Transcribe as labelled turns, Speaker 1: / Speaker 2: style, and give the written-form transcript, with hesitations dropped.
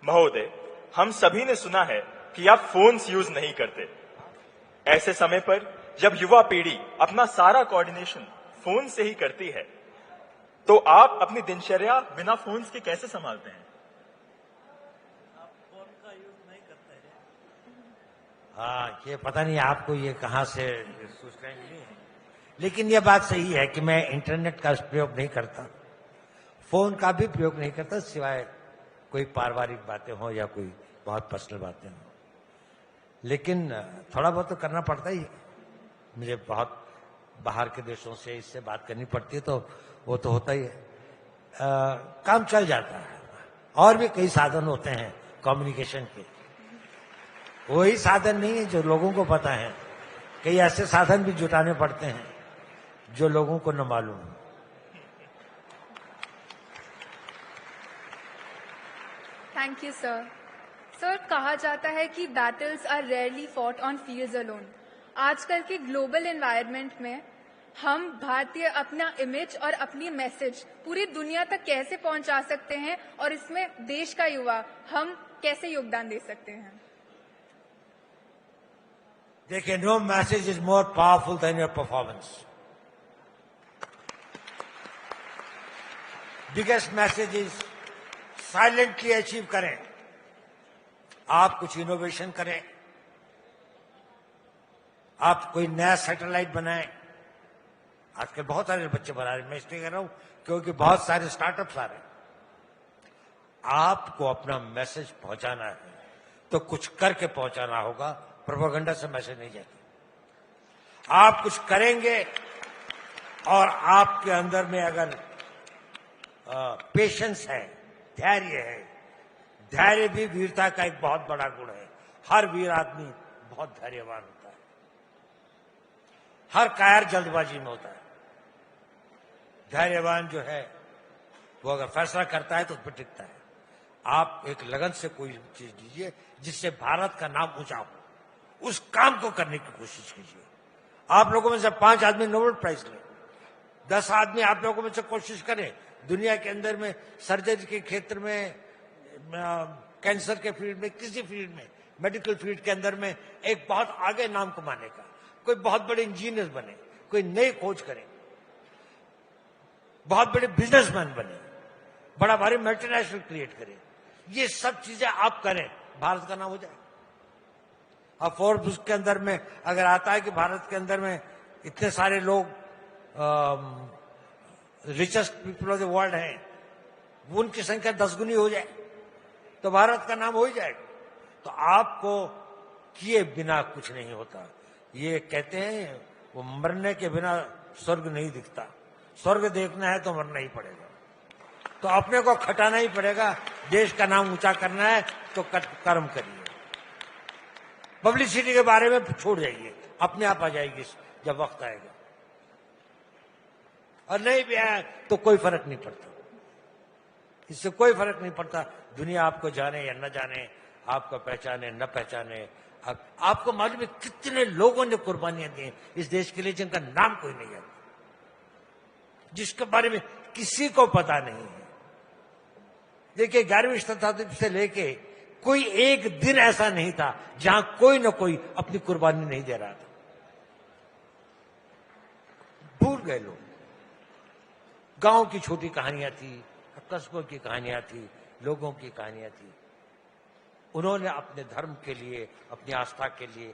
Speaker 1: महोदय, हम सभी ने सुना है कि आप फोन्स यूज नहीं करते। ऐसे समय पर जब युवा पीढ़ी अपना सारा कोऑर्डिनेशन फोन से ही करती है, तो आप अपनी दिनचर्या बिना फोन्स के कैसे संभालते हैं?
Speaker 2: आप फोन का यूज नहीं करते हैं?
Speaker 3: हाँ, ये पता नहीं आपको ये कहाँ से सूचनाएं मिली है, लेकिन ये बात सही है कि मैं इंटरनेट का प्रयोग नहीं करता, फोन का भी प्रयोग नहीं करता, सिवाय कोई पारिवारिक बातें हो या कोई बहुत पर्सनल बातें हो। लेकिन थोड़ा बहुत तो करना पड़ता ही है। मुझे बहुत बाहर के देशों से इससे बात करनी पड़ती है, तो वो तो होता ही है। काम चल जाता है। और भी कई साधन होते हैं कम्युनिकेशन के, वही साधन नहीं है जो लोगों को पता है। कई ऐसे साधन भी जुटाने पड़ते हैं जो लोगों को न मालूम हो।
Speaker 4: Thank you sir. सर, कहा जाता है कि battles are rarely fought on fields alone. आजकल के ग्लोबल एनवायरनमेंट में हम भारतीय अपना इमेज और अपनी मैसेज पूरी दुनिया तक कैसे पहुंचा सकते हैं, और इसमें देश का युवा हम कैसे योगदान दे सकते हैं?
Speaker 3: देखिए, no message is more powerful than your performance. Biggest message is silently achieve करें। आप कुछ इनोवेशन करें, आप कोई नया सैटेलाइट बनाएं। आजकल बहुत सारे बच्चे बना रहे हैं, मैं इसलिए कह रहा हूं क्योंकि बहुत सारे स्टार्टअप्स आ रहे हैं। आपको अपना मैसेज पहुंचाना है तो कुछ करके पहुंचाना होगा, प्रोपेगेंडा से मैसेज नहीं जाता। आप कुछ करेंगे और आपके अंदर में अगर पेशेंस है, धैर्य है, धैर्य भी वीरता का एक बहुत बड़ा गुण है। हर वीर आदमी बहुत धैर्यवान होता है, हर कायर जल्दबाजी में होता है। धैर्यवान जो है वो अगर फैसला करता है तो उस पर टिकता है। आप एक लगन से कोई चीज लीजिए जिससे भारत का नाम ऊंचा हो, उस काम को करने की कोशिश कीजिए। आप लोगों में से 5 आदमी नोबेल प्राइज लें, 10 आदमी आप लोगों में से कोशिश करें दुनिया के अंदर में सर्जरी के क्षेत्र में, कैंसर के फील्ड में, किसी फील्ड में, मेडिकल फील्ड के अंदर में एक बहुत आगे नाम कमाने का। कोई बहुत बड़े इंजीनियर बने, कोई नई खोज करे, बहुत बड़े बिजनेसमैन बने, बड़ा भारी मल्टीनेशनल क्रिएट करे। ये सब चीजें आप करें, भारत का नाम हो जाए। अब फोर्ब्स के अंदर में अगर आता है कि भारत के अंदर में इतने सारे लोग richest people of the world हैं, उनकी संख्या 10 गुनी हो जाए तो भारत का नाम हो ही जाएगा। तो आपको किए बिना कुछ नहीं होता। ये कहते हैं वो मरने के बिना स्वर्ग नहीं दिखता। स्वर्ग देखना है तो मरना ही पड़ेगा, तो अपने को खटाना ही पड़ेगा। देश का नाम ऊंचा करना है तो कर्म करिए। पब्लिसिटी के बारे में छोड़ जाइए, अपने आप आ जाएगी जब वक्त आएगा। और नहीं भी आया तो कोई फर्क नहीं पड़ता, इससे कोई फर्क नहीं पड़ता। दुनिया आपको जाने या न जाने, आपको पहचाने न पहचाने। आपको मालूम है कितने लोगों ने कुर्बानियां दी इस देश के लिए जिनका नाम कोई नहीं है, जिसके बारे में किसी को पता नहीं है। देखिए, 11वीं शताब्दी से लेके कोई एक दिन ऐसा नहीं था जहां कोई न कोई अपनी कुर्बानी नहीं दे रहा था। भूल गए लोग। गांव की छोटी कहानियां थी, कस्बों की कहानियां थी, लोगों की कहानियां थी। उन्होंने अपने धर्म के लिए, अपनी आस्था के लिए